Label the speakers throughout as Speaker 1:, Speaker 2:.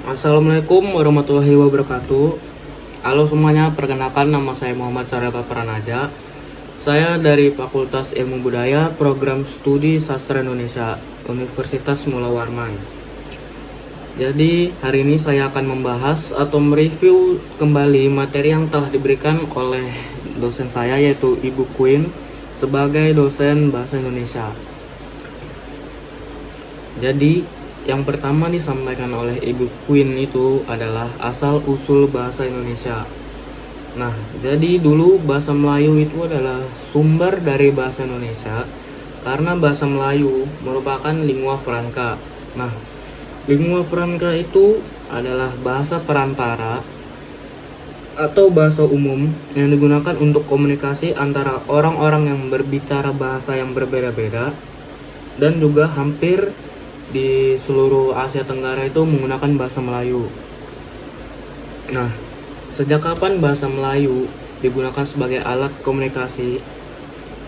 Speaker 1: Assalamualaikum warahmatullahi wabarakatuh. Halo semuanya, perkenalkan nama saya Muhammad Sarata Pranaja. Saya dari Fakultas Ilmu Budaya, Program Studi Sastra Indonesia, Universitas Mula Warman. Jadi hari ini saya akan membahas atau mereview kembali materi yang telah diberikan oleh dosen saya, yaitu Ibu Queen, sebagai dosen Bahasa Indonesia. Jadi yang pertama disampaikan oleh Ibu Queen itu adalah asal-usul bahasa Indonesia. Nah, jadi dulu bahasa Melayu itu adalah sumber dari bahasa Indonesia karena bahasa Melayu merupakan lingua franca. Nah, lingua franca itu adalah bahasa perantara atau bahasa umum yang digunakan untuk komunikasi antara orang-orang yang berbicara bahasa yang berbeda-beda dan juga hampir di seluruh Asia Tenggara itu menggunakan bahasa Melayu. Nah, sejak kapan bahasa Melayu digunakan sebagai alat komunikasi?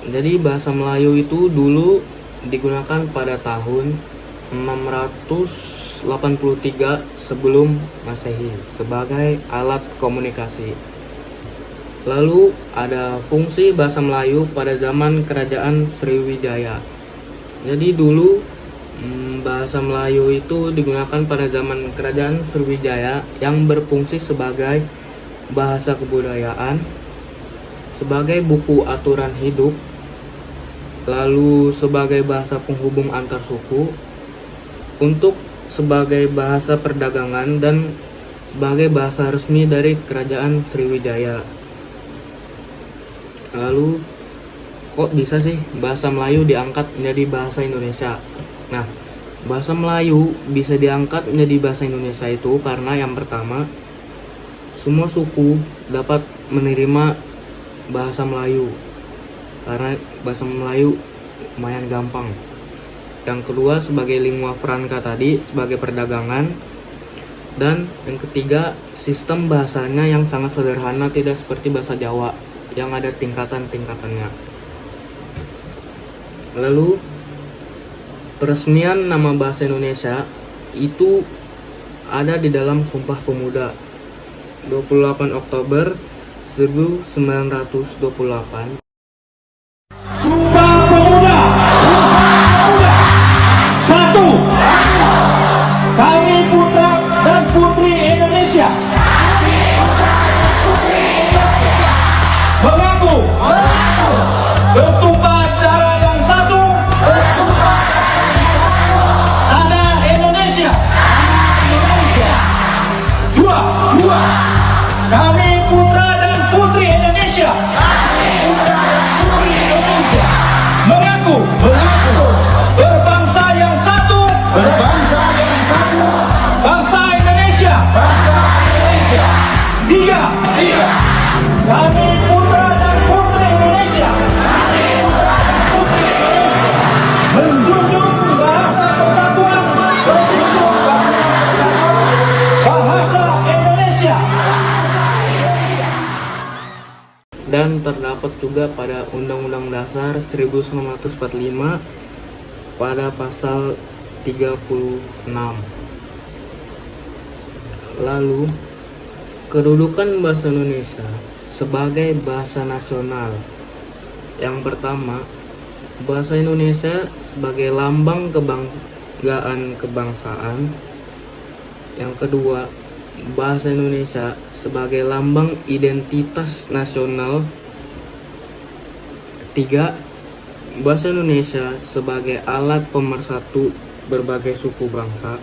Speaker 1: Jadi bahasa Melayu itu dulu digunakan pada tahun 683 sebelum Masehi sebagai alat komunikasi. Lalu ada fungsi bahasa Melayu pada zaman Kerajaan Sriwijaya. Jadi dulu bahasa Melayu itu digunakan pada zaman Kerajaan Sriwijaya yang berfungsi sebagai bahasa kebudayaan, sebagai buku aturan hidup, lalu sebagai bahasa penghubung antar suku, untuk sebagai bahasa perdagangan dan sebagai bahasa resmi dari Kerajaan Sriwijaya. Lalu kok bisa sih bahasa Melayu diangkat menjadi bahasa Indonesia? Nah, bahasa Melayu bisa diangkat menjadi bahasa Indonesia itu karena yang pertama, semua suku dapat menerima bahasa Melayu karena bahasa Melayu lumayan gampang. Yang kedua, sebagai lingua franca tadi, sebagai perdagangan. Dan yang ketiga, sistem bahasanya yang sangat sederhana, tidak seperti bahasa Jawa yang ada tingkatan-tingkatannya. Lalu peresmian nama bahasa Indonesia itu ada di dalam Sumpah Pemuda 28 Oktober 1928.
Speaker 2: Sumpah Pemuda. Satu, kami putra dan putri Indonesia mengaku bertumpah darah yang satu, tanah Indonesia. Dua, kami putra dan putri Indonesia mengaku berbangsa yang satu, bangsa Indonesia. Tiga, kami putra dan putri Indonesia menjunjung bahasa persatuan, bahasa Indonesia.
Speaker 1: Dan terdapat juga pada Undang-Undang Dasar 1945 pada pasal 36. Lalu, kedudukan bahasa Indonesia sebagai bahasa nasional. Yang pertama, bahasa Indonesia sebagai lambang kebanggaan kebangsaan. Yang kedua, bahasa Indonesia sebagai lambang identitas nasional. Ketiga, bahasa Indonesia sebagai alat pemersatu berbagai suku bangsa.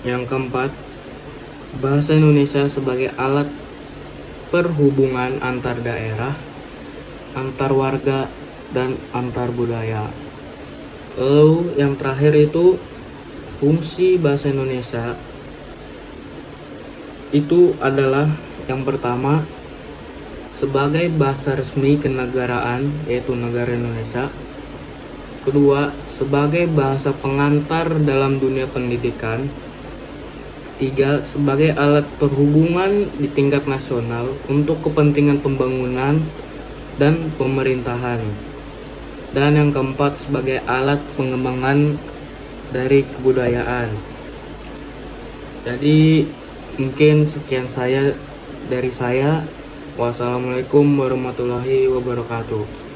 Speaker 1: Yang keempat, bahasa Indonesia sebagai alat perhubungan antar daerah, antar warga, dan antar budaya. Lalu yang terakhir itu fungsi bahasa Indonesia itu adalah yang pertama, sebagai bahasa resmi kenegaraan yaitu negara Indonesia. Kedua, sebagai bahasa pengantar dalam dunia pendidikan. Tiga, sebagai alat perhubungan di tingkat nasional untuk kepentingan pembangunan dan pemerintahan. Dan yang keempat, sebagai alat pengembangan dari kebudayaan. Jadi mungkin sekian dari saya. Wassalamualaikum warahmatullahi wabarakatuh.